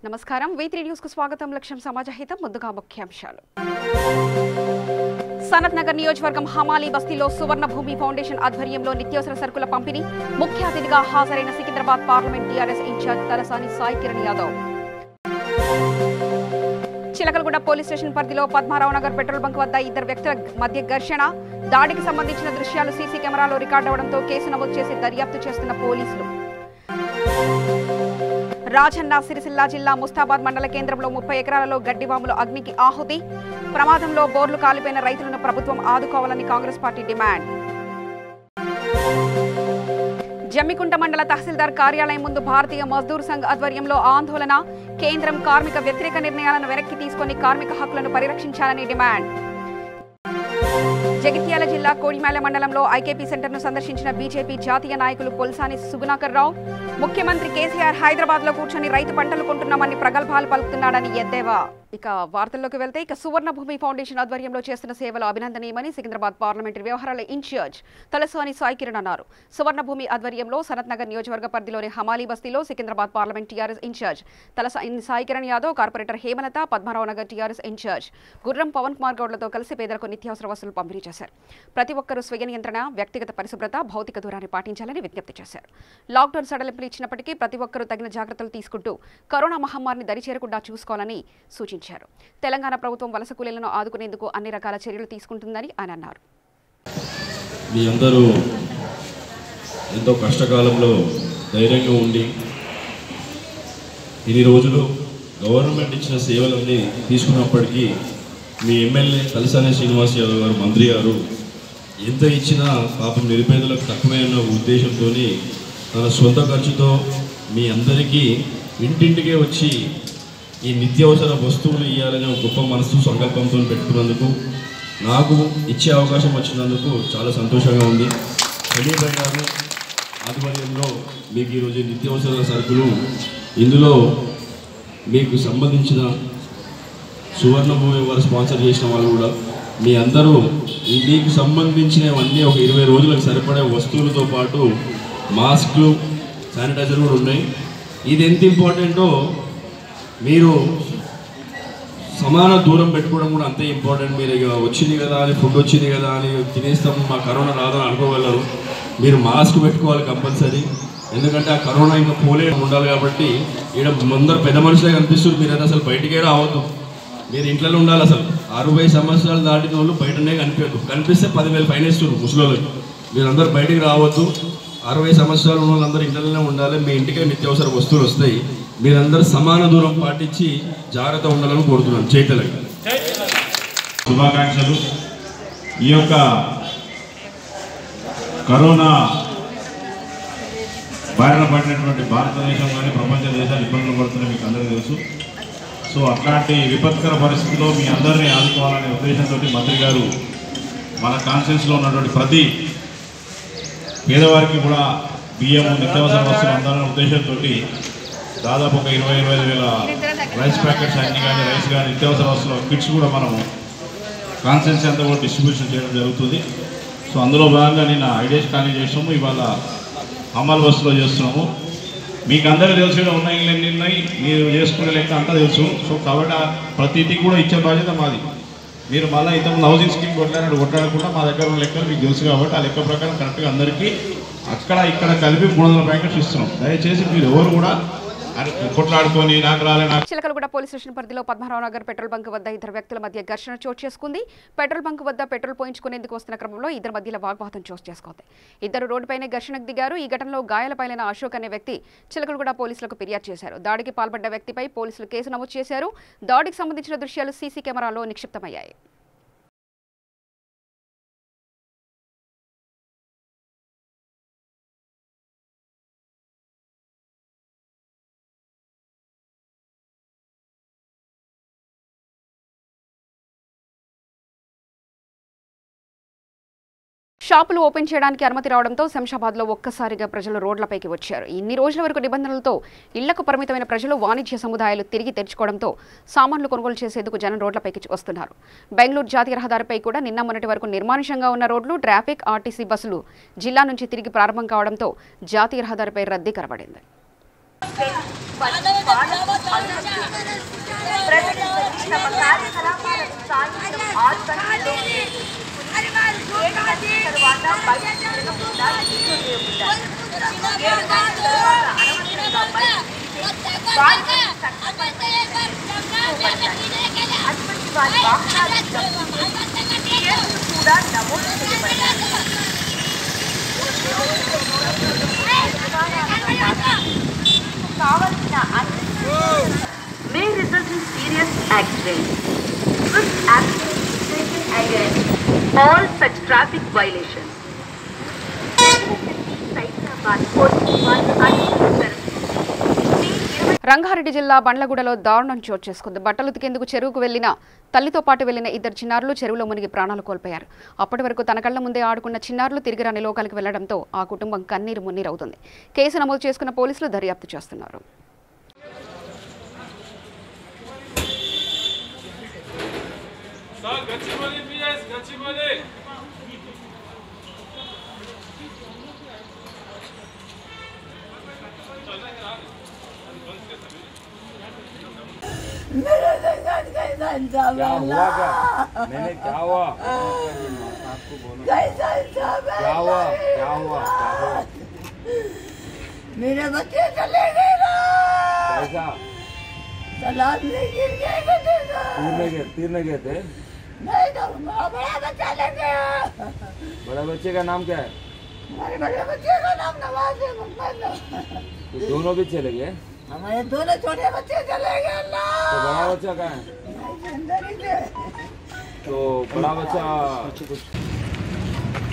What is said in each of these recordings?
నమస్కారం V3 news కు స్వాగతం లక్ష్యం సమాజహితం ముందుగా ముఖ్యాంశాలు సనత్ నగర్ నియోజకవర్గం హమాలి బస్తీలో సువర్ణ భూమి ఫౌండేషన్ ఆధ్వర్యంలో నిత్యావసర సరుకుల పంపిణీ ముఖ్య అతిథిగా హాజరైన Secunderabad parliament TRS incharge Talasani Sai Kiran Yadav Chilakalaguda police station పరిధిలో పద్మారావు నగర్ పెట్రోల్ బంక్ వద్ద ఇద్దరు వ్యక్తుల మధ్య ఘర్షణ దాడికి సంబంధించిన దృశ్యాలు సీసీ కెమెరాలో రికార్డు అవడంతో కేసు నమోదు చేసి దర్యాప్తు చేస్తున్న పోలీసులు రాజన్న సిరిసిల్ల జిల్లా ముస్తాబాద్ మండల కేంద్రంలో 30 ఎకరాలలో గడ్డివాములు అగ్నికి ఆహుతి ప్రమాదంలో బోర్లు కాలిపోయిన రైతులను ప్రభుత్వం ఆదుకోవాలని కాంగ్రెస్ పార్టీ డిమాండ్ జమ్మికుంట మండల తహసీల్దార్ కార్యాలయం ముందు భారతీయ మజ్దూర్ సంఘ్ ఆధ్వర్యంలో ఆందోళన కేంద్రం కార్మిక వ్యతిరేక నిర్ణయాలను వెనక్కి తీసుకొని కార్మిక హక్కులను పరిరక్షించాలని డిమాండ్ జగిత్యాల జిల్లా కోడిమేల మండలంలో ఐకేపీ సెంటర్ను సందర్శించిన బీజేపీ జాతీయ నాయకులు పొల్సాని సుగుణాకర్ రావు ముఖ్యమంత్రి కేసీఆర్ హైదరాబాద్ లో కూర్చొని రైతు పంటలు కొంటున్నామని ప్రగల్భాలు పలుకుతున్నాడని ఎద్దేవా ఇక వార్తల్లోకి వెళ్తే సువర్ణ భూమి ఫౌండేషన్ ఆధ్వర్యంలో చేస్తున్న సేవలు అభినందనీయమని సికింద్రాబాద్ పార్లమెంటరీ వ్యవహారాల ఇన్ఛార్జ్ తలసాని సాయి కిరణ్ అన్నారు. సువర్ణ భూమి ఆధ్వర్యంలో సనత్ నగర్ నియోజకవర్గ పరిధిలోని హమాలి బస్తీలో Secunderabad parliament TRS incharge Talasani Sai Kiran Yadav, corporator Hemalatha, Padmarao Nagar TRS incharge Gurram Pavan Kumar గౌడ్లతో కలిసి పేదలకు నిత్యావసర వస్తువులు పంపిణీ చేశారు. ప్రతి ఒక్కరూ స్వీయ నియంత్రణ, వ్యక్తిగత పరిశుభ్రత, భౌతిక దూరాన్ని పాటించాలని విజ్ఞప్తి చేశారు. లాక్డౌన్ సడలింపులు ఇచ్చినప్పటికీ ప్రతి ఒక్కరూ తగిన జాగ్రత్తలు తీసుకుంటూ కరోనా మహమ్మారిని దరిచేరకుండా చూసుకోవాలని సూచించారు. తెలంగాణ ప్రభుత్వం వలస కూలీలను ఆదుకునేందుకు అన్ని రకాల చర్యలు తీసుకుంటుందని ఆయన అన్నారు. మీ అందరూ ఎంతో కష్టకాలంలో ధైర్యంగా ఉండి ఇన్ని రోజులు గవర్నమెంట్ ఇచ్చిన సేవలన్నీ తీసుకున్నప్పటికీ మీ ఎమ్మెల్యే తలసాని శ్రీనివాస్ యాదవ్ గారు, మంత్రి గారు ఎంత ఇచ్చినా పాపం నిరుపేదలకు తక్కువే ఉన్న ఉద్దేశంతో తన సొంత ఖర్చుతో మీ అందరికీ ఇంటింటికే వచ్చి ఈ నిత్యావసర వస్తువులు ఇవ్వాలనే ఒక గొప్ప మనసు సంకల్పంతో పెట్టుకున్నందుకు, నాకు ఇచ్చే అవకాశం వచ్చినందుకు చాలా సంతోషంగా ఉంది. సమీపై గారు ఆధ్వర్యంలో మీకు ఈరోజు నిత్యావసర సరుకులు, ఇందులో మీకు సంబంధించిన సువర్ణ భూమి వారు స్పాన్సర్ చేసిన వాళ్ళు కూడా మీ అందరూ మీకు సంబంధించినవన్నీ ఒక 20 రోజులకు సరిపడే వస్తువులతో పాటు మాస్క్లు, శానిటైజర్ కూడా ఉన్నాయి. ఇది ఎంత ఇంపార్టెంటో మీరు సమాన దూరం పెట్టుకోవడం కూడా అంతే ఇంపార్టెంట్. మీరు ఇక వచ్చింది కదా అని, ఫుడ్ వచ్చింది కదా అని తినేస్తాం, మా కరోనా రాదని అనుకోగలరు. మీరు మాస్క్ పెట్టుకోవాలి కంపల్సరీ, ఎందుకంటే ఆ కరోనా ఇంకా పోలే ఉండాలి. కాబట్టి ఇక్కడ ముందర పెద్ద మనుషులే కనిపిస్తుంది, మీరు అసలు బయటికే రావద్దు, మీరు ఇంట్లోనే ఉండాలి. అసలు 60 సంవత్సరాలు దాటిన వాళ్ళు బయటనే కనిపించదు, కనిపిస్తే 10,000 ఫైన్ వేస్తున్నారు ముసలోళ్ళకి. మీరందరూ బయటికి రావద్దు, 60 సంవత్సరాలు ఉన్న వాళ్ళందరూ ఇంట్లోనే ఉండాలి. మీ ఇంటికే నిత్యావసర వస్తువులు వస్తాయి. మీరందరూ సమాన దూరం పాటించి జాగ్రత్త ఉండాలని కోరుతున్నాను. చైతన్య శుభాకాంక్షలు. ఈ యొక్క కరోనా బారిన పడినటువంటి భారతదేశం కానీ ప్రపంచ దేశాలు ఇబ్బందులు పడుతున్నాయి, మీకు అందరికీ తెలుసు. సో అట్లాంటి విపత్కర పరిస్థితుల్లో మీ అందరినీ ఆదుకోవాలనే ఉద్దేశంతో మంత్రి గారు మన కాన్స్టిట్యూన్సీలో ఉన్నటువంటి ప్రతి పేదవారికి కూడా బియ్యము, నిత్యావసర వస్తువులు అందాలనే ఉద్దేశంతో దాదాపు ఒక 20-25 వేల రైస్ ప్యాకెట్స్ అన్నీ కానీ, రైస్ కానీ, నిత్యావసర వస్తువుల కిట్స్ కూడా మనము కాన్స్టిట్యూన్సీ అంతా కూడా డిస్ట్రిబ్యూషన్ చేయడం జరుగుతుంది. సో అందులో భాగంగా నేను ఐడియాస్ కానీ చేసినాము, ఇవాళ అమలు బస్సులో చేస్తున్నాము. మీకు అందరికీ తెలుసు ఉన్నాయి, ఎన్ని ఉన్నాయి, మీరు చేసుకునే లెక్క అంతా తెలుసు. సో కాబట్టి ప్రతిదీ కూడా ఇచ్చే బాధ్యత మాది. మీరు మళ్ళీ ఇంతకుముందు హౌసింగ్ స్కీమ్ కొట్లాడకుండా మా దగ్గర ఉన్న లెక్కలు మీకు తెలుసు కాబట్టి ఆ లెక్క ప్రకారం కరెక్ట్గా అందరికీ అక్కడ ఇక్కడ కలిపి 300 ప్యాకెట్స్ ఇస్తున్నాం. దయచేసి మీరు ఎవరు కూడా కొట్లాడుకొని నాకు రాలే. చిలకలగూడ పోలీస్ స్టేషన్ పరిధిలో పద్మారావు నగర్ పెట్రోల్ బంక్ వద్ద ఇద్దరు వ్యక్తుల మధ్య ఘర్షణ చోటు చేసుకుంది. పెట్రోల్ బంక్ వద్ద పెట్రోల్ పోయించుకునేందుకు వస్తున్న క్రమంలో ఇద్దరి మధ్యలో వాగ్వాదం చోటు చేసుకుంది. ఇద్దరు రోడ్డుపైనే ఘర్షణకు దిగారు. ఈ ఘటనలో గాయాలపైన అశోక్ అనే వ్యక్తి చిలకలగూడ పోలీసులకు ఫిర్యాదు చేశారు. దాడికి పాల్పడ్డ వ్యక్తిపై పోలీసులు కేసు నమోదు చేశారు. దాడికి సంబంధించిన దృశ్యాలు సీసీ కెమెరాలో నిక్షిప్తమయ్యాయి. షాపులు ఓపెన్ చేయడానికి అనుమతి రావడంతో శంషాబాద్లో ఒక్కసారిగా ప్రజలు రోడ్లపైకి వచ్చారు. ఇన్ని రోజుల వరకు నిబంధనలతో ఇళ్లకు పరిమితమైన ప్రజలు వాణిజ్య సముదాయాలు తిరిగి తెరుచుకోవడంతో సామాన్లు కొనుగోలు చేసేందుకు జనం రోడ్లపైకి వస్తున్నారు. బెంగళూరు జాతీయ రహదారిపై కూడా నిన్న మొన్నటి వరకు నిర్మానుష్యంగా ఉన్న రోడ్లు, ట్రాఫిక్, ఆర్టీసీ బస్సులు జిల్లా నుంచి తిరిగి ప్రారంభం కావడంతో జాతీయ రహదారిపై రద్దీ కనబడింది. తమ కార్యకలాపాలను సాయంత్రం 6 గంటల్లో తర్వాత బయట తిరగకుండా ఉపయోగించాలి. 7 గంటల తర్వాత అనవసరంగా అటువంటి వారి వాహనాలు కేసులు కూడా నమోదు చేయబడ్డాయి. కావలసిన may result in serious accidents. Swift action is taken against all such traffic violations. Rangareddy జిల్లా బండ్లగూడలో దారుణం చోటు చేసుకుంది. బట్టలు ఉతికేందుకు చెరువుకు వెళ్లిన తల్లితో పాటు వెళ్లిన 2 చిన్నారులు చెరువులో మునిగి ప్రాణాలు కోల్పోయారు. అప్పటి వరకు తన కళ్ల ముందే ఆడుకున్న చిన్నారులు తిరిగి రాని లోకాలకు వెళ్లడంతో ఆ కుటుంబం కన్నీరు మున్నీరవుతుంది. కేసు నమోదు చేసుకున్న పోలీసులు దర్యాప్తు చేస్తున్నారు. क्या हुआ? क्या मैंने क्या हुआ? क्या हुआ? क्या हुआ? मेरे बच्चे चले गए ना। कैसा? तालाब में गिर गए। तीरने गए थे? नहीं तो बड़ा बच्चा ले गया। बड़ा बच्चे का नाम क्या है? हमारे बड़े बच्चे का नाम नवाज है मोहम्मद। तो दोनों भी चले गए? हमारे दोनों छोटे बच्चे चले गए अल्लाह। तो बड़ा बच्चा कहाँ है? तो बड़ा बच्चा कुछ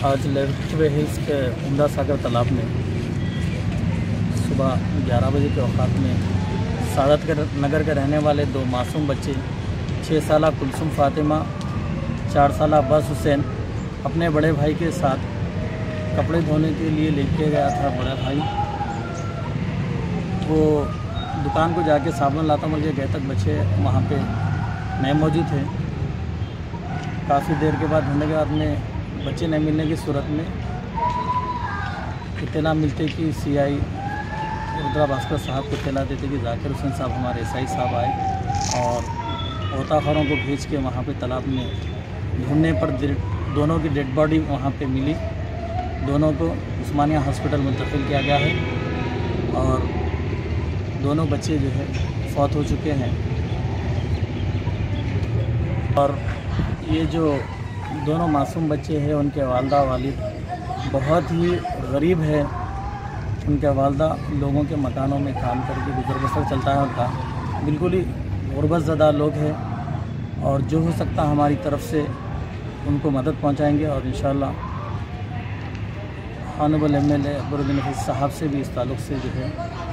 आज लेफ्टवे हिल्स के उमदा सागर तालाब में सुबह 11 बजे के औकात में सादत नगर के रहने वाले 2 मासूम बच्चे 6 साला कुलसुम फातिमा 4 साला अब्बास हुसैन अपने बड़े भाई के साथ कपड़े धोने के लिए लेके गया था। बड़ा भाई वो दुकान को जाके साबुन लाता मुझे गए तक बच्चे वहाँ पे नहीं मौजूद थे। काफ़ी देर के बाद ढूंढने के बाद में बच्चे नहीं मिलने की सूरत में इत्तला मिलते कि सीआई रुद्रा भास्कर साहब को इत्तला देते कि जाकिर हुसैन साहब हमारे एसआई साहब आए और गोताखोरों को भेज के वहाँ पे तालाब में ढूंढने पर दोनों की डेड बॉडी वहाँ पे मिली। दोनों को उस्मानिया हॉस्पिटल मुंतकिल किया गया है और दोनों बच्चे जो है फौत हो चुके हैं। और ये जो दोनों मासूम बच्चे हैं उनके वालदा वालिद बहुत ही गरीब है। उनके वालदा लोगों के मकानों में काम करके गुजर बसर चलता है उनका। बिल्कुल ही गुरबत ज़दा लोग हैं और जो हो सकता हमारी तरफ से उनको मदद पहुंचाएंगे और इंशाअल्लाह ऑनरेबल एमएलए अकबरुद्दीन हफीज़ साहब से भी इस ताल्लुक़ से जो है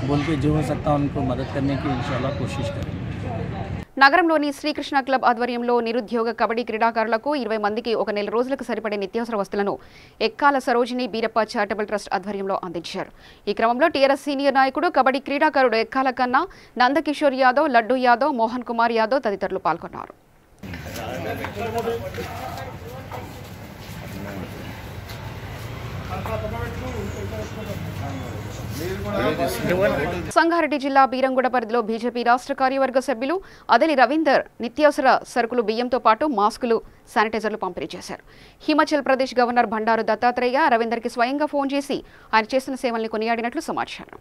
बोल के जो हो सकता उनको मदद करने की इंशाअल्लाह कोशिश करेंगे। నగరంలోని శ్రీకృష్ణ క్లబ్ ఆధ్వర్యంలో నిరుద్యోగ కబడ్డీ క్రీడాకారులకు 20 మందికి 1 నెల రోజులకు సరిపడే నిత్యావసర వస్తువులను ఎక్కాల సరోజిని బీరప్ప చారిటబుల్ ట్రస్ట్ ఆధ్వర్యంలో అందించారు. ఈ క్రమంలో టీఆర్ఎస్ సీనియర్ నాయకుడు కబడ్డీ క్రీడాకారుడు ఎక్కాల కన్నా, నందకిషోర్ యాదవ్, లడ్డూ యాదవ్, మోహన్ కుమార్ యాదవ్ తదితరులు పాల్గొన్నారు. సంగారెడ్డి జిల్లా బీరంగూడ పరిధిలో బీజేపీ రాష్ట్ర కార్యవర్గ సభ్యులు అదలి రవీందర్ నిత్యావసర సరుకులు బియ్యంతో పాటు మాస్కులు, శానిటైజర్లు పంపిణీ చేశారు. హిమాచల్ ప్రదేశ్ గవర్నర్ బండారు దత్తాత్రేయ రవీందర్కి స్వయంగా ఫోన్ చేసి ఆయన చేస్తున్న సేవల్ని కొనియాడినట్లు సమాచారం.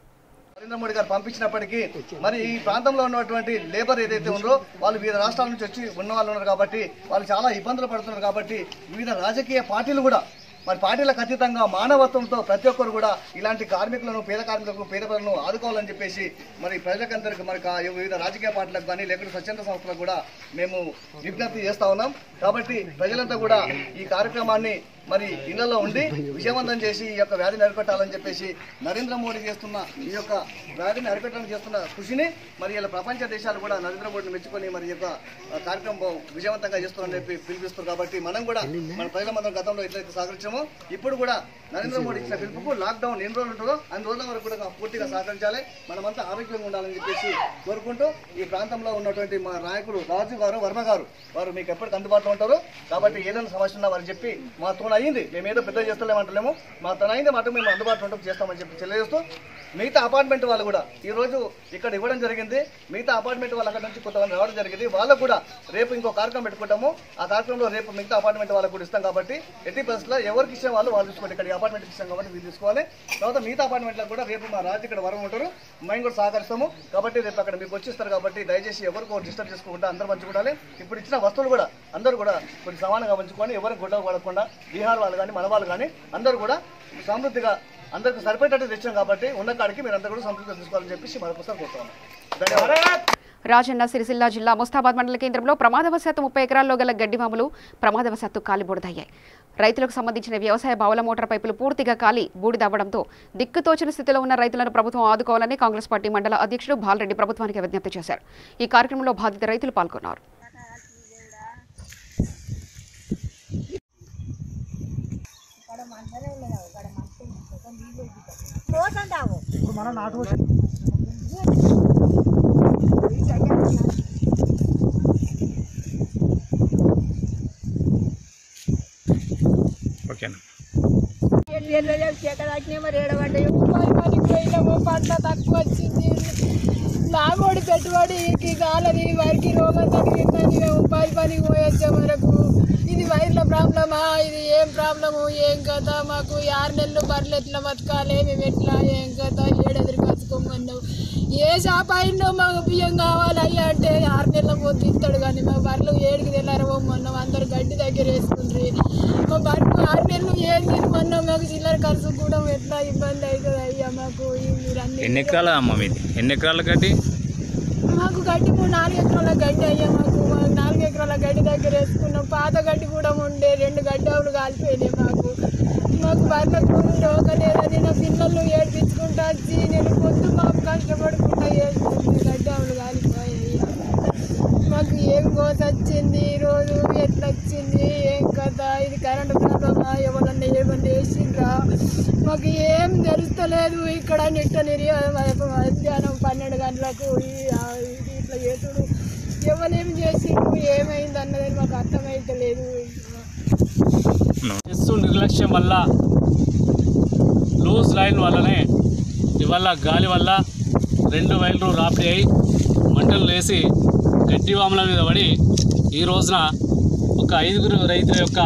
నరేంద్ర మోడీ గారు పంపించినప్పటికీ మరి ఈ ప్రాంతంలో ఉన్నటువంటి లేబర్ ఏదైతే ఉందో వాళ్ళు వివిధ రాష్ట్రాల నుంచి వచ్చి ఉన్న వాళ్ళు ఉన్నారు కాబట్టి వాళ్ళు చాలా ఇబ్బందులు పడుతున్నారు కాబట్టి వివిధ రాజకీయ పార్టీలు కూడా మరి పార్టీలకు అతీతంగా మానవత్వంతో ప్రతి ఒక్కరు కూడా ఇలాంటి కార్మికులను, పేద కార్మికులకు, పేద ప్రజలను ఆదుకోవాలని చెప్పేసి మరి ప్రజలకందరికీ మరి వివిధ రాజకీయ పార్టీలకు కానీ లేకపోతే స్వచ్ఛంద సంస్థలకు కూడా మేము విజ్ఞప్తి చేస్తా ఉన్నాం. కాబట్టి ప్రజలంతా కూడా ఈ కార్యక్రమాన్ని మరి ఇళ్లలో ఉండి విజయవంతం చేసి ఈ యొక్క వ్యాధిని అరికట్టాలని చెప్పేసి నరేంద్ర మోడీ చేస్తున్న ఈ యొక్క వ్యాధిని అరికట్టడానికి చేస్తున్న కృషిని మరి ఇలా ప్రపంచ దేశాలు కూడా నరేంద్ర మోడీని మెచ్చుకొని మరి ఈ యొక్క కార్యక్రమం విజయవంతంగా చేస్తున్నారని చెప్పి పిలిపిస్తారు. కాబట్టి మనం కూడా మన ప్రజలందరం గతంలో ఎట్లయితే సహకరించామో ఇప్పుడు కూడా నరేంద్ర మోడీ ఇచ్చిన పిలుపుకు లాక్డౌన్ ఎన్ని రోజులు ఉంటుందో అన్ని రోజుల వరకు కూడా పూర్తిగా సహకరించాలి, మనమంతా ఆరోగ్యంగా ఉండాలని చెప్పేసి కోరుకుంటూ ఈ ప్రాంతంలో ఉన్నటువంటి మా నాయకులు రాజు గారు, వర్మ గారు వారు మీకు ఎప్పటికీ అందుబాటులో ఉంటారు. కాబట్టి ఏదైనా సమస్య ఉన్నా వారు చెప్పి మా తోన అయ్యింది, మేము ఏదో పెద్ద చేస్తలేమంటలేము, మా తన అయింది మాట మేము అందుబాటులో ఉంటాం చేస్తామని చెప్పి తెలియజేస్తూ మిగతా అపార్ట్మెంట్ వాళ్ళు కూడా ఈరోజు ఇక్కడ ఇవ్వడం జరిగింది. మిగతా అపార్ట్మెంట్ వాళ్ళు అక్కడ నుంచి కొంతమంది రావడం జరిగింది. వాళ్ళకు కూడా రేపు ఇంకో కార్యక్రమం పెట్టుకుంటాము. ఆ కార్యక్రమంలో రేపు మిగతా అపార్ట్మెంట్ వాళ్ళకు కూడా ఇస్తాం. కాబట్టి ఎట్టి పరిస్థితుల్లో ఎవరికి ఇచ్చే వాళ్ళు తీసుకోండి. ఇక్కడ ఈ అపార్ట్మెంట్కి ఇస్తాం కాబట్టి వీళ్ళు తీసుకోవాలి. తర్వాత మిగతా అపార్ట్మెంట్లకు కూడా రేపు మా రాజు ఇక్కడ వరం ఉంటారు, మేము కూడా సహకరిస్తాము. కాబట్టి రేపు అక్కడ మీకు వచ్చిస్తారు. కాబట్టి దయచేసి ఎవరికి డిస్టర్బ్ చేసుకోకుండా అందరూ పంచుకోవాలి. ఇప్పుడు ఇచ్చిన వస్తువులు కూడా అందరూ కూడా కొంచెం సమానంగా పంచుకొని ఎవరికి గొడవ పడకుండా బీహార్ వాళ్ళు కానీ మన వాళ్ళు కానీ అందరూ కూడా సమృద్ధిగా అందరికి సరిపోయేటట్టు తెచ్చాం. కాబట్టి ఉన్న కాడికి మీరు అందరూ కూడా సంతృప్తిగా తీసుకోవాలని చెప్పేసి మరొకసారి కోరుతాను. ధన్యవాదాలు. రాజన్న సిరిసిల్ల జిల్లా ముస్తాబాద్ మండల కేంద్రంలో ప్రమాదవశాత్తు 30 ఎకరాల్లో గల గడ్డివాములు ప్రమాదవశాత్తు కాలిబూడిదయ్యాయి. రైతులకు సంబంధించిన వ్యవసాయ బావుల మోటార్ పైపులు పూర్తిగా కాలి బూడిదవ్వడంతో దిక్కుతోచని స్థితిలో ఉన్న రైతులను ప్రభుత్వం ఆదుకోవాలని కాంగ్రెస్ పార్టీ మండల అధ్యక్షుడు బాలరెడ్డి ప్రభుత్వానికి విజ్ఞప్తి చేశారు. ఈ కార్యక్రమంలో బాధిత రైతులు పాల్గొన్నారు. పంట తక్కువ వచ్చింది, నాగోడి పెట్టుబడికి కాలని వారికి రోగం తగ్గిందని ఉపాధి పనికి పోయొచ్చే వరకు ఇది వైర్ల ప్రాబ్లమా, ఇది ఏం ప్రాబ్లము, ఏం కథ, మాకు 6 నెలలు బర్రెలు ఎట్లా బతకాలి, మేము ఎట్లా ఏం కథ, ఏడెదురు కచ్చుకోమన్నావు. ఏ షాప్ అయినో మాకు బియ్యం కావాలయ్యా అంటే 6 నెలల పోతే ఇస్తాడు. కానీ మా బర్రెలు 7కి తెల్లారబోమన్నాం, అందరు గడ్డి దగ్గర వేసుకుంటారు. మా బర్రెలు 6 నెలలు ఏం తినమన్నాం, మాకు చిల్లర ఖర్చు కూడా ఎట్లా ఇబ్బంది అవుతుంది అయ్యా. మాకు ఎన్ని ఎకరాల అమ్మ మీది? ఎన్ని ఎకరాల గడ్డి? మాకు గడ్డి 4 ఎకరాల గడ్డి అయ్యా. మాకు 4 ఎకరాల గడ్డి దగ్గర వేసుకున్నాం. పాత గడ్డి కూడా ఉండే 2 గడ్డవులు కాలిపోయినాయి. మాకు బర్రెలకు రోగలేదని నా పిల్లలు ఏడిపించుకుంటా వచ్చి నేను పొద్దు మాకు కష్టపడుకుంటా వేసుకుంది. గడ్డవులు కాలిపోయాయి. మాకు ఏం కోత వచ్చింది, ఈరోజు ఎట్లా వచ్చింది, ఏం కథ, ఇది కరెంటు ప్రాబ్లమా, ఎవరన్నా ఏమన్నా వేసిండ్రా, మాకు ఏం తెలుస్తలేదు. ఇక్కడ నిట్ట మధ్యాహ్నం 12 గంటలకు ఇట్లా చేసుడు ఎవరేమి చేసిండు, ఏమైంది అన్నది మాకు అర్థమైతలేదు. నిర్లక్ష్యం వల్ల లూజ్ లైన్ వల్లనే ఇవాళ గాలి వల్ల 2 వైర్లు రాపిడి అయి మంటలు వేసి గడ్డివాముల మీద పడి ఈ రోజున ఒక 5 రైతుల యొక్క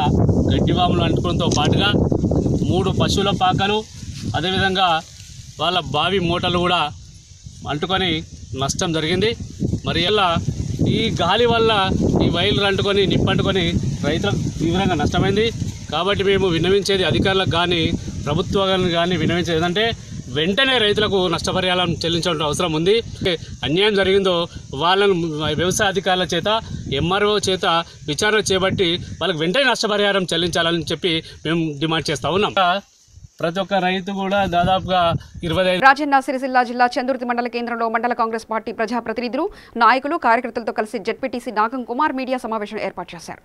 గడ్డివాములు అంటుకోవడంతో పాటుగా 3 పశువుల పాకలు అదేవిధంగా వాళ్ళ బావి మూటలు కూడా అంటుకొని నష్టం జరిగింది. మరి ఇలా ఈ గాలి వల్ల ఈ వైర్లు అంటుకొని నిప్పంటుకొని రైతులకు తీవ్రంగా నష్టమైంది. కాబట్టి మేము విన్నవించేది అధికారులకు కానీ ప్రభుత్వాలను కానీ విన్నవించేది ఏంటంటే వెంటనే రైతులకు నష్టపరిహారం చెల్లించాల్సిన అవసరం ఉంది. అన్యాయం జరిగిందో వాళ్ళను వ్యవసాయ అధికారుల చేత ఎంఆర్ఓ చేత విచారణ చేపట్టి వాళ్ళకి వెంటనే నష్టపరిహారం చెల్లించాలని చెప్పి మేము డిమాండ్ చేస్తూ ఉన్నాం. ప్రతి ఒక్క రైతు కూడా దాదాపుగా 25. రాజన్న సిరిసిల్ల జిల్లా చందుర్తి మండల కేంద్రంలో మండల కాంగ్రెస్ పార్టీ ప్రజాప్రతినిధులు, నాయకులు, కార్యకర్తలతో కలిసి జెడ్పీటీసీ నాగం కుమార్ మీడియా సమావేశం ఏర్పాటు చేశారు.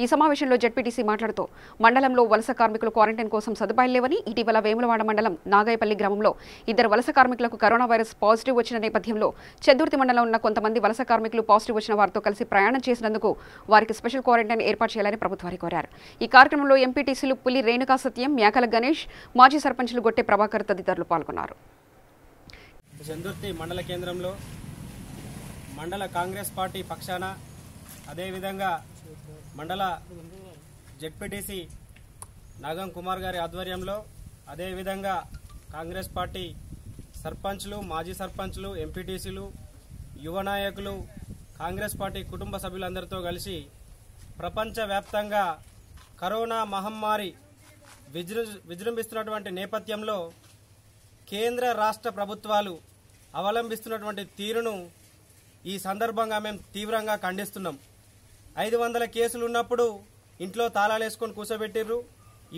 ఈ సమావేశంలో జెడ్పీటీసీ మాట్లాడుతూ మండలంలో వలస కార్మికులు క్వారంటైన్ కోసం సదుపాయాలు లేవని, ఇటీవల వేములవాడ మండలం నాగాయపల్లి గ్రామంలో 2 వలస కార్మికులకు కరోనా వైరస్ పాజిటివ్ వచ్చిన నేపథ్యంలో చందుర్తి మండలంలో ఉన్న కొంతమంది వలస కార్మికులు పాజిటివ్ వచ్చిన వారితో కలిసి ప్రయాణం చేసినందుకు వారికి స్పెషల్ క్వారంటైన్ ఏర్పాటు చేయాలని ప్రభుత్వాన్ని కోరారు. ఈ కార్యక్రమంలో ఎంపీటీసీలు పులి రేణుకా సత్యం, మేకల గణేష్, మాజీ సర్పంచులు గొట్టె ప్రభాకర్ తదితరులు పాల్గొన్నారు. చందుర్తి మండల కేంద్రంలో మండల కాంగ్రెస్ పార్టీ పక్షాన అదేవిధంగా మండల జెడ్పీటీసీ నాగం కుమార్ గారి ఆధ్వర్యంలో అదేవిధంగా కాంగ్రెస్ పార్టీ సర్పంచ్లు, మాజీ సర్పంచ్లు, ఎంపీటీసీలు, యువ నాయకులు, కాంగ్రెస్ పార్టీ కుటుంబ సభ్యులందరితో కలిసి ప్రపంచవ్యాప్తంగా కరోనా మహమ్మారి విజృంభిస్తున్నటువంటి నేపథ్యంలో కేంద్ర రాష్ట్ర ప్రభుత్వాలు అవలంబిస్తున్నటువంటి తీరును ఈ సందర్భంగా మేము తీవ్రంగా ఖండిస్తున్నాం. 500 కేసులు ఉన్నప్పుడు ఇంట్లో తాళాలు వేసుకొని కూర్చోబెట్టిర్రు.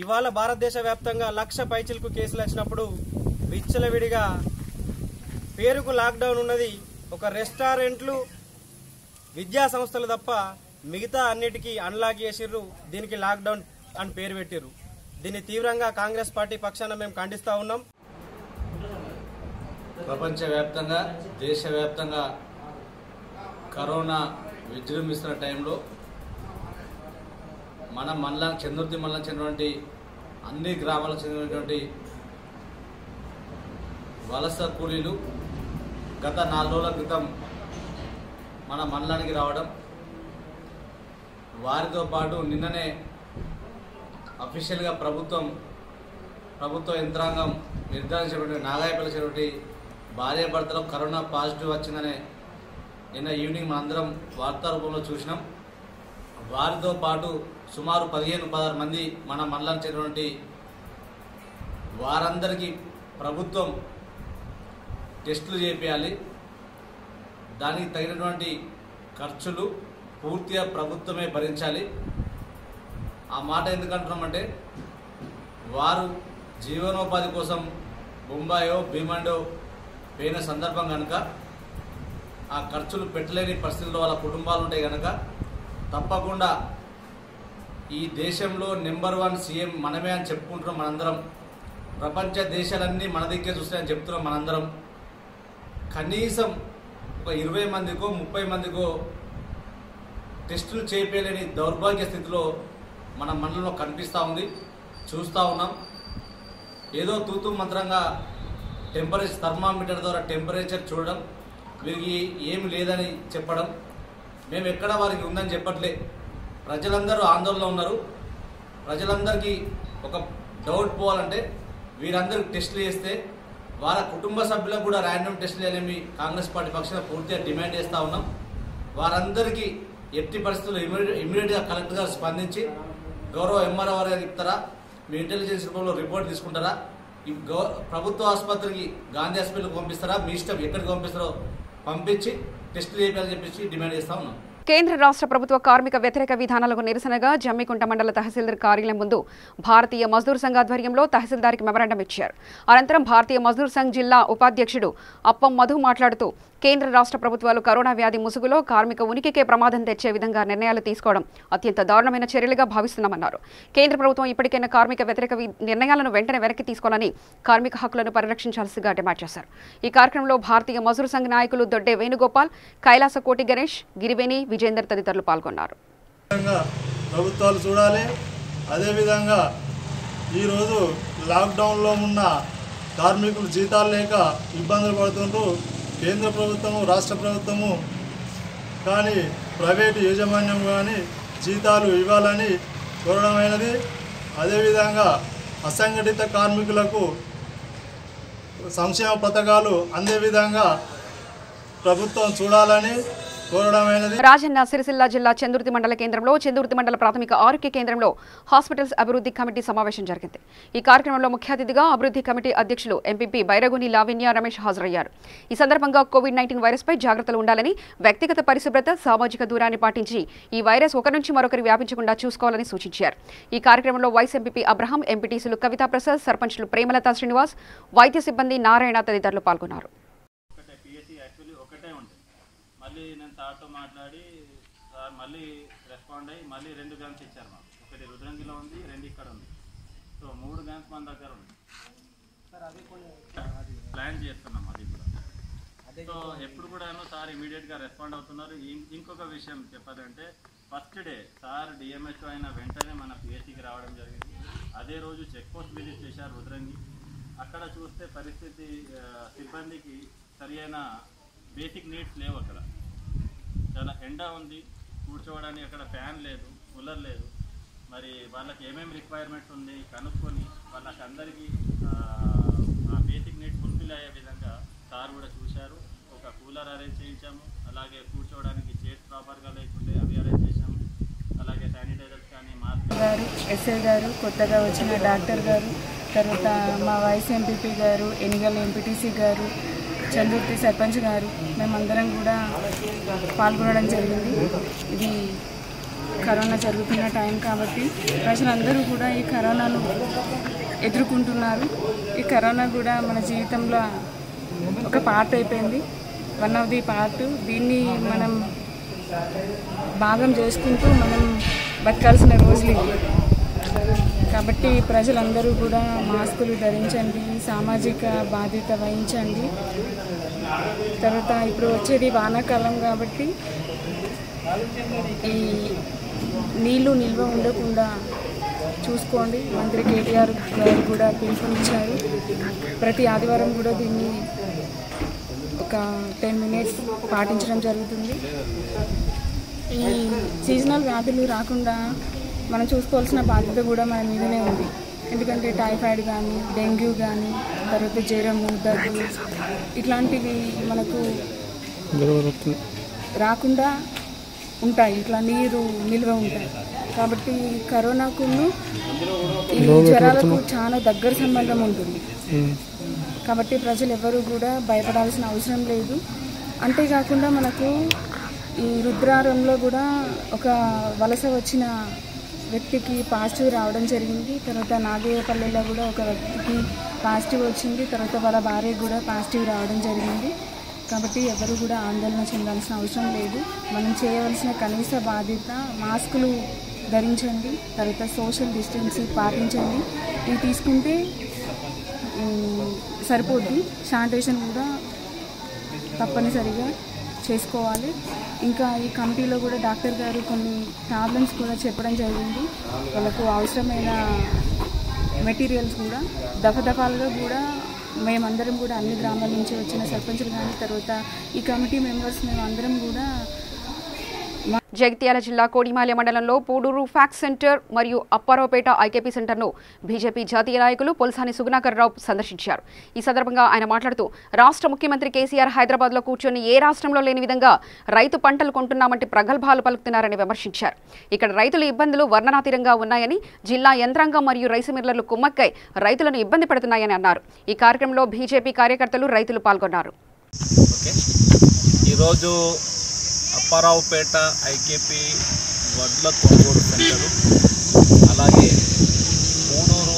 ఇవాళ భారతదేశ వ్యాప్తంగా 1,00,000 పైచిలకు కేసులు వచ్చినప్పుడు విచ్చలవిడిగా పేరుకు లాక్డౌన్ ఉన్నది. ఒక రెస్టారెంట్లు, విద్యా సంస్థలు తప్ప మిగతా అన్నిటికీ అన్లాక్ చేసిర్రు. దీనికి లాక్డౌన్ అని పేరు పెట్టిర్రు. దీన్ని తీవ్రంగా కాంగ్రెస్ పార్టీ పక్షాన మేము ఖండిస్తూ ఉన్నాం. ప్రపంచవ్యాప్తంగా, దేశవ్యాప్తంగా కరోనా విజృంభిస్తున్న టైంలో మన చందుర్తి మండలం చెందినటువంటి అన్ని గ్రామాలకు చెందినటువంటి వలస కూలీలు గత 4 రోజుల క్రితం మన మండలానికి రావడం, వారితో పాటు నిన్ననే అఫీషియల్గా ప్రభుత్వ యంత్రాంగం నిర్ధారించినటువంటి నాగాయపల్లి చెరువుటి భార్యాభర్తలకు కరోనా పాజిటివ్ వచ్చిందనే నిన్న ఈవినింగ్ మనందరం వార్తా రూపంలో చూసినాం. వారితో పాటు సుమారు 15-16 మంది మన మండలానికి చెందినటువంటి వారందరికీ ప్రభుత్వం టెస్టులు చేయాలి. దానికి తగినటువంటి ఖర్చులు పూర్తిగా ప్రభుత్వమే భరించాలి. ఆ మాట ఎందుకంటున్నామంటే వారు జీవనోపాధి కోసం బొంబాయో భీమండో పోయిన సందర్భం కనుక ఆ ఖర్చులు పెట్టలేని పరిస్థితుల్లో వాళ్ళ కుటుంబాలు ఉంటాయి కనుక తప్పకుండా ఈ దేశంలో నెంబర్ 1 సీఎం మనమే అని చెప్పుకుంటున్నాం మనందరం. ప్రపంచ దేశాలన్నీ మన దిక్కే చూస్తాయని చెప్తున్నాం మనందరం. కనీసం ఒక 20 మందికో 30 మందికో టెస్టులు చేయలేని దౌర్భాగ్య స్థితిలో మన మండలంలో కనిపిస్తూ ఉంది, చూస్తూ ఉన్నాం. ఏదో తూతు మంత్రంగా థర్మామీటర్ ద్వారా టెంపరేచర్ చూడడం, వీరికి ఏమి లేదని చెప్పడం, మేము ఎక్కడ వారికి ఉందని చెప్పట్లే. ప్రజలందరూ ఆందోళనలో ఉన్నారు. ప్రజలందరికీ ఒక డౌట్ పోవాలంటే వీరందరికీ టెస్టులు చేస్తే వాళ్ళ కుటుంబ సభ్యులకు కూడా ర్యాండమ్ టెస్టులు చేయాలని కాంగ్రెస్ పార్టీ పక్షాన పూర్తిగా డిమాండ్ చేస్తూ ఉన్నాం. వారందరికీ ఎట్టి పరిస్థితుల్లో ఇమీడియట్గా కలెక్టర్ గారు స్పందించి గౌరవ ఎంఆర్ఓ గారు ఇస్తారా, మీ ఇంటెలిజెన్స్ రూపంలో రిపోర్ట్ తీసుకుంటారా, ఈ ప్రభుత్వ ఆసుపత్రికి గాంధీ హాస్పిటల్కి పంపిస్తారా, మీ ఇష్టం ఎక్కడికి పంపిస్తారో పంపించి టెస్టులు చేయాలని చెప్పేసి డిమాండ్ చేస్తూ ఉన్నాం. కేంద్ర రాష్ట్ర ప్రభుత్వ కార్మిక వ్యతిరేక విధానాలకు నిరసనగా జమ్మికుంట మండల తహసీల్దార్ కార్యాలయం ముందు భారతీయ మజ్దూర్ సంఘ్ ఆధ్వర్యంలో తహసీల్దార్కి మెమరాండం ఇచ్చారు. అనంతరం భారతీయ మజ్దూర్ సంఘ్ జిల్లా ఉపాధ్యక్షుడు అప్పం మధు మాట్లాడుతూ కేంద్ర రాష్ట్ర ప్రభుత్వాలు కరోనా వ్యాధి ముసుగులో కార్మిక ఉనికికే ప్రమాదం తెచ్చే విధంగా నిర్ణయాలు తీసుకోవడం అత్యంత దారుణమైన చర్యలుగా భావిస్తున్నామన్నారు. కేంద్ర ప్రభుత్వం ఇప్పటికైనా కార్మిక వ్యతిరేక నిర్ణయాలను వెంటనే వెనక్కి తీసుకోవాలని, కార్మిక హక్కులను పరిరక్షించాల్సిగా డిమాండ్ చేశారు. ఈ కార్యక్రమంలో భారతీయ మజ్దూర్ సంఘ్ నాయకులు దొడ్డే వేణుగోపాల్, కైలాసకోటి గణేష్, గిరివేణి, విజేందర్ తదితరులు పాల్గొన్నారు. ప్రభుత్వాలు చూడాలి. అదేవిధంగా ఈరోజు లాక్డౌన్లో ఉన్న కార్మికులు జీతాలు లేక ఇబ్బందులు పడుతుంటూ కేంద్ర ప్రభుత్వము రాష్ట్ర ప్రభుత్వము కానీ ప్రైవేటు యాజమాన్యం కానీ జీతాలు ఇవ్వాలని కోరడమైనది. అదేవిధంగా అసంఘటిత కార్మికులకు సంక్షేమ పథకాలు అందే విధంగా ప్రభుత్వం చూడాలని రాజన్న సిరిసిల్ల జిల్లా చందుర్తి మండల కేంద్రంలో చందుర్తి మండల ప్రాథమిక ఆరోగ్య కేంద్రంలో హాస్పిటల్స్ అభివృద్ధి కమిటీ సమావేశం జరిగింది. ఈ కార్యక్రమంలో ముఖ్య అతిథిగా అభివృద్ధి కమిటీ అధ్యక్షులు ఎంపీపీ బైరగుని లావణ్య రమేష్ హాజరయ్యారు. ఈ సందర్భంగా కోవిడ్-19 వైరస్పై జాగ్రత్తలు ఉండాలని, వ్యక్తిగత పరిశుభ్రత, సామాజిక దూరాన్ని పాటించి ఈ వైరస్ ఒకరి నుంచి మరొకరి వ్యాపించకుండా చూసుకోవాలని సూచించారు. ఈ కార్యక్రమంలో వైస్ ఎంపీపీ అబ్రహం, ఎంపీటీసీలు కవితా ప్రసాద్, సర్పంచ్లు ప్రేమలతా శ్రీనివాస్, వైద్య సిబ్బంది నారాయణ తదితరులు పాల్గొన్నారు. నేను సార్తో మాట్లాడి సార్ మళ్ళీ రెస్పాండ్ అయ్యి మళ్ళీ 2 గన్స్ ఇచ్చారు మాకు. ఒకటి రుద్రంగిలో ఉంది, 2 ఇక్కడ ఉంది. సో 3 గన్స్ మన దగ్గర ఉంది. ప్లాన్ చేస్తున్నాం అది కూడా. సో ఎప్పుడు కూడా సార్ ఇమీడియట్గా రెస్పాండ్ అవుతున్నారు. ఇంకొక విషయం చెప్పాలంటే ఫస్ట్ డే సార్ డిఎంహెచ్ఓ అయిన వెంటనే మన పిహెచ్సికి రావడం జరిగింది. అదే రోజు చెక్ పోస్ట్ విజిట్ చేశారు రుద్రంగి. అక్కడ చూస్తే పరిస్థితి సిబ్బందికి సరి అయిన బేసిక్ నీడ్స్ లేవు. అక్కడ చాలా ఎండ ఉంది, కూర్చోవడానికి అక్కడ ఫ్యాన్ లేదు, కూలర్ లేదు. మరి వాళ్ళకి ఏమేమి రిక్వైర్మెంట్స్ ఉంది కనుక్కొని వాళ్ళకి అందరికీ ఆ బేసిక్ నీడ్స్ ఫుల్ఫిల్ అయ్యే విధంగా సార్ కూడా చూశారు. ఒక కూలర్ అరేంజ్ చేయించాము. అలాగే కూర్చోవడానికి చైర్స్ ప్రాపర్గా లేకుంటే అవి అరేంజ్ చేశాము. అలాగే శానిటైజర్స్ కానీ మాస్క్ గారు, ఎస్ఐ గారు, కొత్తగా వచ్చిన డాక్టర్ గారు, తర్వాత మా వైస్ ఎంపీపీ గారు, ఎనిగల్ ఎంపీటీసీ గారు, చందుర్తి సర్పంచ్ గారు, మేమందరం కూడా పాల్గొనడం జరిగింది. ఇది కరోనా జరుగుతున్న టైం కాబట్టి ప్రజలందరూ కూడా ఈ కరోనాను ఎదుర్కొంటున్నారు. ఈ కరోనా కూడా మన జీవితంలో ఒక పార్ట్ అయిపోయింది, వన్ ఆఫ్ ది పార్ట్. దీన్ని మనం భాగం చేసుకుంటూ మనం బతకాల్సిన రోజులు కాబట్టి ప్రజలందరూ కూడా మాస్కులు ధరించండి, సామాజిక బాధ్యత వహించండి. తర్వాత ఇప్పుడు వచ్చేది వానాకాలం కాబట్టి ఈ నీళ్లు నిల్వ ఉండకుండా చూసుకోండి. మంత్రి కేటీఆర్ గారు కూడా పిలుపునిచ్చారు. ప్రతి ఆదివారం కూడా దీన్ని ఒక 10 మినిట్స్ పాటించడం జరుగుతుంది. ఈ సీజనల్ వ్యాధులు రాకుండా మనం చూసుకోవాల్సిన బాధ్యత కూడా మన మీదనే ఉంది. ఎందుకంటే టైఫాయిడ్ కానీ, డెంగ్యూ కానీ, తర్వాత జ్వరము, దగ్గు ఇట్లాంటివి మనకు రాకుండా ఉంటాయి. ఇట్లా నీరు నిల్వ ఉంటాయి. కాబట్టి కరోనాకు ఈ జ్వరాలకు చాలా దగ్గర సంబంధం ఉంటుంది. కాబట్టి ప్రజలు ఎవరు కూడా భయపడాల్సిన అవసరం లేదు. అంతేకాకుండా మనకు ఈ రుద్రారంలో కూడా ఒక వలస వచ్చిన వ్యక్తికి పాజిటివ్ రావడం జరిగింది. తర్వాత నాగేపల్లిలో కూడా ఒక వ్యక్తికి పాజిటివ్ వచ్చింది. తర్వాత వాళ్ళ భార్యకు కూడా పాజిటివ్ రావడం జరిగింది. కాబట్టి ఎవరు కూడా ఆందోళన చెందాల్సిన అవసరం లేదు. మనం చేయవలసిన కనీస బాధ్యత మాస్కులు ధరించండి, తర్వాత సోషల్ డిస్టెన్సింగ్ పాటించండి. ఇవి తీసుకుంటే సరిపోద్ది. శానిటేషన్ కూడా తప్పనిసరిగా చేసుకోవాలి. ఇంకా ఈ కమిటీలో కూడా డాక్టర్ గారు కొన్ని ప్రాబ్లమ్స్ కూడా చెప్పడం జరిగింది. వాళ్ళకు అవసరమైన మెటీరియల్స్ కూడా దఫాలుగా కూడా మేమందరం కూడా అన్ని గ్రామాల నుంచి వచ్చిన సర్పంచులు కానీ, తర్వాత ఈ కమిటీ మెంబర్స్ మేమందరం కూడా జగిత్యాల జిల్లా కోడిమాల్య మండలంలో పూడూరు ఫ్యాక్స్ సెంటర్ మరియు అప్పారావుపేట ఐకేపీ సెంటర్ను బీజేపీ జాతీయ నాయకులు పొల్సాని సుగుణాకర్ రావు సందర్శించారు. ఈ సందర్భంగా ఆయన మాట్లాడుతూ రాష్ట్ర ముఖ్యమంత్రి కేసీఆర్ హైదరాబాద్లో కూర్చొని ఏ రాష్ట్రంలో లేని విధంగా రైతు పంటలు కొంటున్నామంటే ప్రగల్భాలు పలుకుతున్నారని విమర్శించారు. ఇక్కడ రైతుల ఇబ్బందులు వర్ణనాతీరంగా ఉన్నాయని, జిల్లా యంత్రాంగం మరియు రైసు మిల్లర్లు కుమ్మక్కై రైతులను ఇబ్బంది పెడుతున్నాయని అన్నారు. ఈ కార్యక్రమంలో బీజేపీ కార్యకర్తలు, రైతులు పాల్గొన్నారు. ఈరోజు అప్పారావుపేట ఐకేపీ వడ్ల కొనుగోలు సెంటరు, అలాగే పూడూరు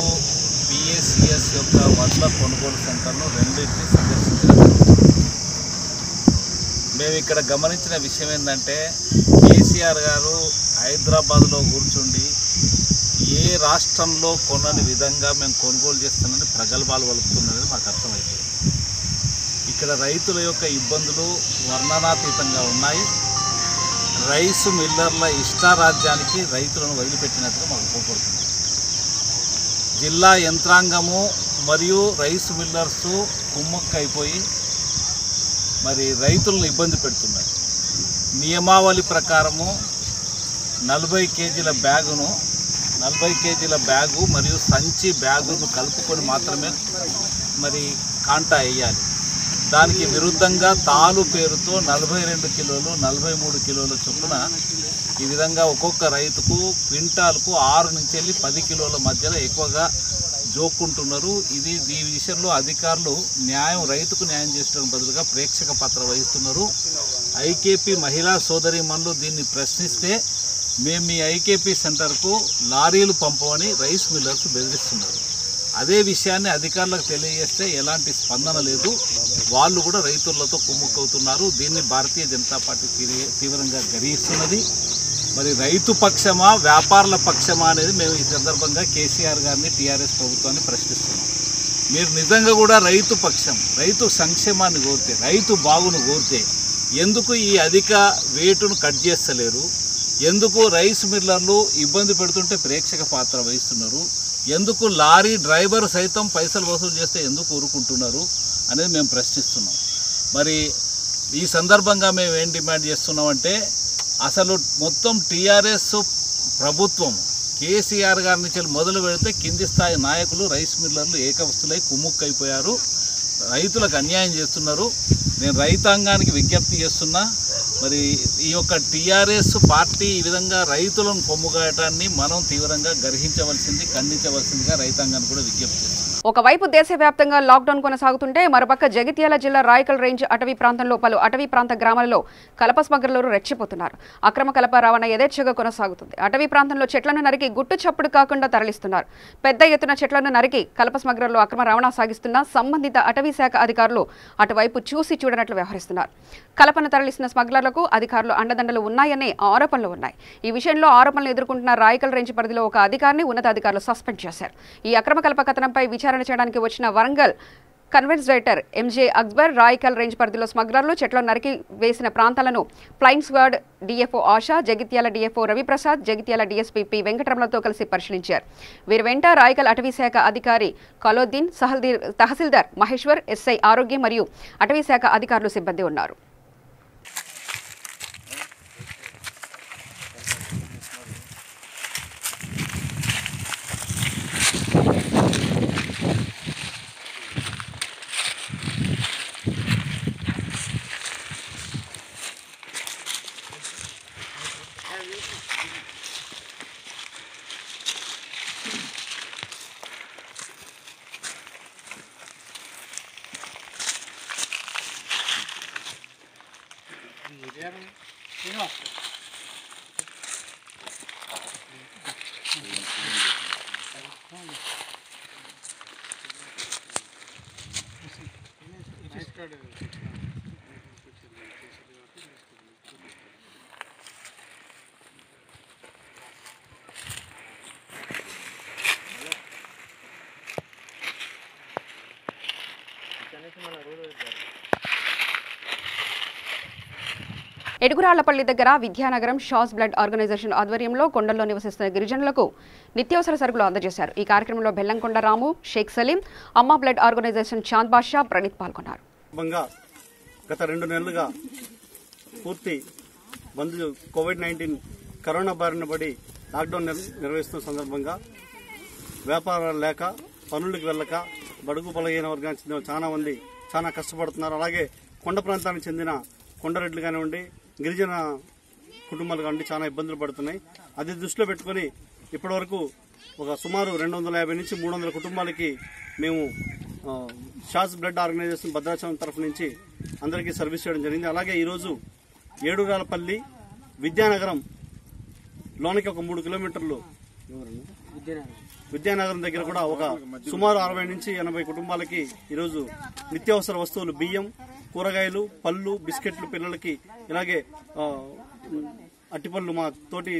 పిఏసిఎస్ యొక్క వడ్ల కొనుగోలు సెంటర్ను రెండింటినీ సందర్శించడం. మేము ఇక్కడ గమనించిన విషయం ఏంటంటే కేసీఆర్ గారు హైదరాబాద్లో కూర్చుండి ఏ రాష్ట్రంలో కొనని విధంగా మేము కొనుగోలు చేస్తున్నామని ప్రగల్భాలు పలుకుతున్నారని మాకు అర్థమైంది. ఇక్కడ రైతుల యొక్క ఇబ్బందులు వర్ణనాతీతంగా ఉన్నాయి. రైసు మిల్లర్ల ఇష్టారాజ్యానికి రైతులను వదిలిపెట్టినట్టుగా మాకు కోపడుతుంది. జిల్లా యంత్రాంగము మరియు రైసు మిల్లర్స్ కుమ్మక్కైపోయి మరి రైతులను ఇబ్బంది పెడుతున్నారు. నియమావళి ప్రకారము 40 కేజీల బ్యాగు మరియు సంచి బ్యాగును కలుపుకొని మాత్రమే మరి కాంటా వేయాలి. దానికి విరుద్ధంగా తాలు పేరుతో 42 కిలోలు 43 కిలోల చొప్పున ఈ విధంగా ఒక్కొక్క రైతుకు క్వింటాల్కు 6 నుంచి వెళ్ళి 10 కిలోల మధ్యలో ఎక్కువగా జోక్కుంటున్నారు. ఈ విషయంలో అధికారులు రైతుకు న్యాయం చేయడానికి బదులుగా ప్రేక్షక పాత్ర వహిస్తున్నారు. ఐకేపీ మహిళా సోదరీమణులు దీన్ని ప్రశ్నిస్తే మేము మీ ఐకేపీ సెంటర్కు లారీలు పంపమని రైస్ మిల్లర్స్ బెదిరిస్తున్నారు. అదే విషయాన్ని అధికారులకు తెలియజేస్తే ఎలాంటి స్పందన లేదు. వాళ్ళు కూడా రైతులతో కుమ్ముక్కవుతున్నారు. దీన్ని భారతీయ జనతా పార్టీ తీవ్రంగా గర్హిస్తున్నది. మరి రైతు పక్షమా వ్యాపారుల పక్షమా అనేది మేము ఈ సందర్భంగా కేసీఆర్ గారిని, టీఆర్ఎస్ ప్రభుత్వాన్ని ప్రశ్నిస్తున్నాం. మీరు నిజంగా కూడా రైతు పక్షం, రైతు సంక్షేమాన్ని కోరితే, రైతు బాగును కోరితే ఎందుకు ఈ అధిక వేటును కట్ చేస్తలేరు? ఎందుకు రైస్ మిల్లర్లు ఇబ్బంది పెడుతుంటే ప్రేక్షక పాత్ర వహిస్తున్నారు? ఎందుకు లారీ డ్రైవర్ సైతం పైసలు వసూలు చేస్తే ఎందుకు ఊరుకుంటున్నారు అనేది మేము ప్రశ్నిస్తున్నాం. మరి ఈ సందర్భంగా మేము ఏం డిమాండ్ చేస్తున్నామంటే అసలు మొత్తం టీఆర్ఎస్ ప్రభుత్వం కేసీఆర్ గారి నుంచి మొదలు పెడితే కింది స్థాయి నాయకులు రైస్ మిల్లర్లు ఏకవస్తులై కుమ్ముక్కైపోయారు. రైతులకు అన్యాయం చేస్తున్నారు. నేను రైతాంగానికి విజ్ఞప్తి చేస్తున్నా, మరి ఈ యొక్క టీఆర్ఎస్ పార్టీ ఈ విధంగా రైతులను కొమ్ముగాయటాన్ని మనం తీవ్రంగా గర్హించవలసింది, ఖండించవలసిందిగా రైతాంగాన్ని కూడా విజ్ఞప్తి చేస్తున్నాం. ఒకవైపు దేశవ్యాప్తంగా లాక్డౌన్ కొనసాగుతుంటే మరోపక్క జగిత్యాల జిల్లా రాయకల్ రేంజ్ అటవీ ప్రాంతంలో పలు అటవీ ప్రాంత గ్రామాలలో కలప స్మగ్లర్లు రెచ్చిపోతున్నారు. అక్రమ కలప రవాణా యథేచ్ఛగా కొనసాగుతుంది. అటవీ ప్రాంతంలో చెట్లను నరికి గుట్టు చప్పుడు కాకుండా తరలిస్తున్నారు. పెద్ద ఎత్తున చెట్లను నరికి కలప స్మగ్లర్లు అక్రమ రవాణా సాగిస్తున్న సంబంధిత అటవీ శాఖ అధికారులు అటువైపు చూసి చూడనట్లు వ్యవహరిస్తున్నారు. కలపను తరలిస్తున్న స్మగ్లర్లకు అధికారులు అండదండలు ఉన్నాయనే ఆరోపణలు ఉన్నాయి. ఈ విషయంలో ఆరోపణలు ఎదుర్కొంటున్న రాయకల్ రేంజ్ పరిధిలో ఒక అధికారిని ఉన్నతాధికారులు సస్పెండ్ చేశారు. ఈ అక్రమ కలప కథనంపై విచారణ చేయడానికి వచ్చిన వరంగల్ కన్వెన్స్డేటర్ ఎంజే అక్బర్ రాయకల్ రేంజ్ పరిధిలో స్మగ్లర్లు చెట్లను నరికి వేసిన ప్రాంతాలను flying squad DFO Asha, Jagtial DFO Raviprasad, Jagtial DSP P వెంకటరమణతో కలిసి పరిశీలించారు. వీరి వెంట రాయకల్ అటవీశాఖ అధికారి కలోద్దీన్, తహసీల్దార్ మహేశ్వర్, ఎస్ఐ ఆరోగ్యం మరియు అటవీశాఖ అధికారులు సిబ్బంది ఉన్నారు. ఎడుగురాళ్లపల్లి దగ్గర విద్యానగరం షాస్ బ్లడ్ ఆర్గనైజేషన్ ఆధ్వర్యంలో కొండల్లో నివసిస్తున్న గిరిజనులకు నిత్యావసర సరుకులు అందజేశారు. ఈ కార్యక్రమంలో బెల్లంకొండ రాము, షేక్ సలీం, అమ్మా బ్లడ్ ఆర్గనైజేషన్ చాంద్ బాషా, ప్రణీత్ పాల్గొన్నారు. గత 2 నెలలుగా పూర్తి కోవిడ్-19 కరోనా బారిన పడి లాక్డౌన్ నిర్వహిస్తున్న సందర్భంగా వ్యాపారాలు లేక, పనులకు వెళ్ళక, బడుగు బలహీన వర్గానికి చెందిన చాలా మంది చాలా కష్టపడుతున్నారు. అలాగే కొండ ప్రాంతానికి చెందిన కొండరెడ్లు కానివ్వండి, గిరిజన కుటుంబాలు కానివ్వండి చాలా ఇబ్బందులు పడుతున్నాయి. అది దృష్టిలో పెట్టుకుని ఇప్పటివరకు ఒక సుమారు 250 నుంచి 300 కుటుంబాలకి మేము షాస్ బ్లడ్ ఆర్గనైజేషన్ భద్రాచలం తరఫు నుంచి అందరికీ సర్వీస్ చేయడం జరిగింది. అలాగే ఈరోజు ఏడుగురాలపల్లి విద్యానగరం లోనికి ఒక 3 కిలోమీటర్లు విద్యానగరం దగ్గర కూడా ఒక సుమారు 60 నుంచి 80 కుటుంబాలకి ఈరోజు నిత్యావసర వస్తువులు, బియ్యం, కూరగాయలు, పళ్ళు, బిస్కెట్లు పిల్లలకి, ఇలాగే అట్టిపళ్ళు మా తోటి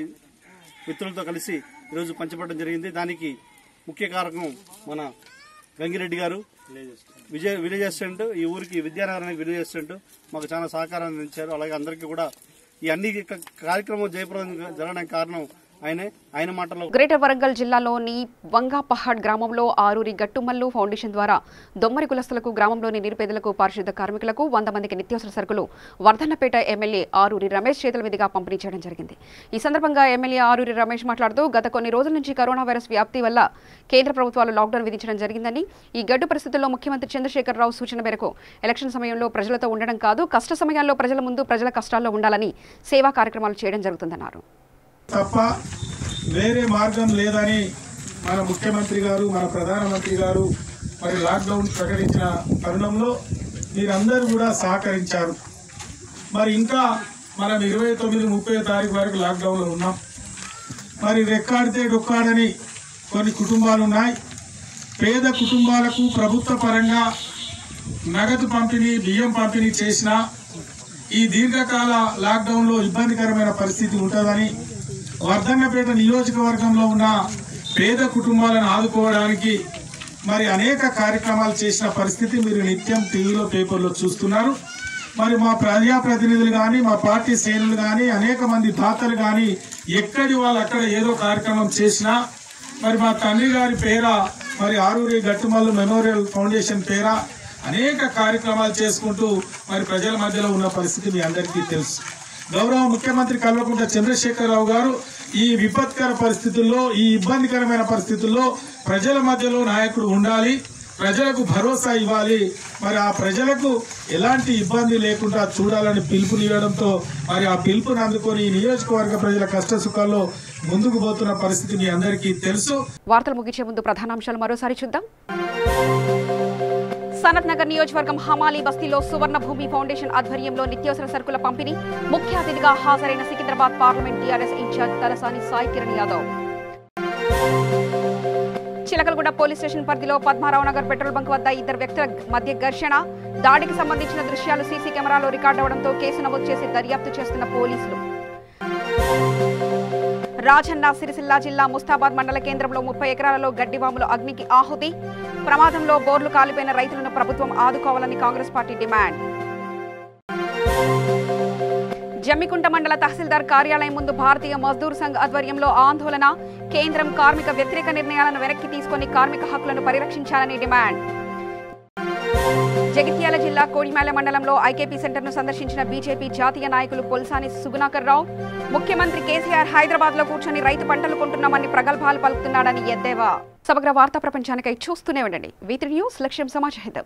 మిత్రులతో కలిసి ఈరోజు పంచబడడం జరిగింది. దానికి ముఖ్య కారకం మన గంగిరెడ్డి గారు, విలేజ్ అసిస్టెంట్, ఈ ఊరికి విద్యానగరానికి విలేజ్ అసిస్టెంట్ మాకు చాలా సహకారం అందించారు. అలాగే అందరికీ కూడా ఈ అన్ని కార్యక్రమం జయప్రదం జరగడానికి కారణం ఆయన మాటలో. గ్రేటర్ వరంగల్ జిల్లాలోని వంగాపహాడ్ గ్రామంలో ఆరూరి గట్టుమల్లు ఫౌండేషన్ ద్వారా దొమ్మరి కులస్తులకు, గ్రామంలోని నిరుపేదలకు, పారిశుద్ధ కార్మికులకు 100 మందికి నిత్యావసర సరుకులు వర్ధన్నపేట ఎమ్మెల్యే ఆరూరి రమేష్ చేతుల మీదుగా పంపిణీ చేయడం జరిగింది. ఈ సందర్భంగా ఎమ్మెల్యే ఆరూరి రమేష్ మాట్లాడుతూ, గత కొన్ని రోజుల నుంచి కరోనా వైరస్ వ్యాప్తి వల్ల కేంద్ర ప్రభుత్వాలు లాక్డౌన్ విధించడం జరిగిందని, ఈ గడ్డు పరిస్థితుల్లో ముఖ్యమంత్రి చంద్రశేఖరరావు సూచన మేరకు ఎలక్షన్ సమయంలో ప్రజలతో ఉండడం కాదు, కష్ట సమయాల్లో ప్రజల ముందు ప్రజల కష్టాల్లో ఉండాలని సేవా కార్యక్రమాలు చేయడం జరుగుతుందన్నారు. తప్ప వేరే మార్గం లేదని మన ముఖ్యమంత్రి గారు, మన ప్రధానమంత్రి గారు మరి లాక్డౌన్ ప్రకటించిన తరుణంలో మీరందరూ కూడా సహకరించారు. మరి ఇంకా మనం 29, 30 తారీఖు వరకు లాక్డౌన్లో ఉన్నాం. మరి రెక్కాడితే డొక్కాడని కొన్ని కుటుంబాలు ఉన్నాయి. పేద కుటుంబాలకు ప్రభుత్వ పరంగా నగదు పంపిణీ, బియ్యం పంపిణీ చేసిన ఈ దీర్ఘకాల లాక్డౌన్లో ఇబ్బందికరమైన పరిస్థితి ఉంటుందని వర్ధన్నపేట నియోజకవర్గంలో ఉన్న పేద కుటుంబాలను ఆదుకోవడానికి మరి అనేక కార్యక్రమాలు చేసిన పరిస్థితి మీరు నిత్యం టీవీలో, పేపర్లో చూస్తున్నారు. మరి మా ప్రజాప్రతినిధులు కానీ, మా పార్టీ శ్రేణులు కానీ, అనేక మంది దాతలు కానీ ఎక్కడి వాళ్ళు అక్కడ ఏదో కార్యక్రమం చేసినా మరి మా తండ్రి గారి పేర, మరి ఆరూరి గట్టుమల్లు మెమోరియల్ ఫౌండేషన్ పేర అనేక కార్యక్రమాలు చేసుకుంటూ మరి ప్రజల మధ్యలో ఉన్న పరిస్థితి మీ అందరికీ తెలుసు. గౌరవ ముఖ్యమంత్రి కల్వకుంట్ల చంద్రశేఖరరావు గారు ఈ విపత్కర పరిస్థితుల్లో, ఈ ఇబ్బందికరమైన పరిస్థితుల్లో ప్రజల మధ్యలో నాయకుడు ఉండాలి, ప్రజలకు భరోసా ఇవ్వాలి, మరి ఆ ప్రజలకు ఎలాంటి ఇబ్బంది లేకుండా చూడాలని పిలుపునివ్వడంతో మరి ఆ పిలుపుని అందుకొని ఈ నియోజకవర్గ ప్రజల కష్ట సుఖాల్లో ముందుకు పోతున్న పరిస్థితి మీ అందరికీ తెలుసు. వార్తలు ముగించే ముందు ప్రధానాంశాలు మరోసారి చూద్దాం. సనత్ నగర్ నియోజకవర్గం హమాలి బస్తీలో సువర్ణ భూమి ఫౌండేషన్ ఆధ్వర్యంలో నిత్యావసర సరుకుల పంపిణీ. ముఖ్య అతిథిగా హాజరైన Secunderabad parliament TRS incharge Talasani Sai Kiran Yadav. Chilakalaguda police station పరిధిలో పద్మారావు నగర్ పెట్రోల్ బంక్ వద్ద 2 వ్యక్తుల మధ్య ఘర్షణ. దాడికి సంబంధించిన దృశ్యాలు సీసీ కెమెరాలో రికార్డు అవడంతో కేసు నమోదు చేసి దర్యాప్తు చేస్తున్న పోలీసులు. రాజన్న సిరిసిల్ల జిల్లా ముస్తాబాద్ మండల కేంద్రంలో 30 ఎకరాలలో గడ్డివాములు అగ్నికి ఆహుతి. ప్రమాదంలో బోర్లు కాలిపోయిన రైతులను ప్రభుత్వం ఆదుకోవాలని కాంగ్రెస్ పార్టీ డిమాండ్. జమ్మికుంట మండల తహసీల్దార్ కార్యాలయం ముందు భారతీయ మజ్దూర్ సంఘ్ ఆధ్వర్యంలో ఆందోళన. కేంద్రం కార్మిక వ్యతిరేక నిర్ణయాలను వెనక్కి తీసుకొని కార్మిక హక్కులను పరిరక్షించాలని డిమాండ్. జగిత్యాల జిల్లా కోడిమేల మండలంలో ఐకేపీ సెంటర్ను సందర్శించిన బీజేపీ జాతీయ నాయకులు పొల్సాని సుగుణాకర్ రావు. ముఖ్యమంత్రి కేసీఆర్ హైదరాబాద్ లో కూర్చొని రైతు పంటలు కొంటున్నామని ప్రగల్భాలు పలుకుతున్నాడని ఎద్దేవా. సమగ్ర వార్తా ప్రపంచానికై చూస్తూనే ఉండండి. V3 న్యూస్, లక్ష్యం సమాజహితం.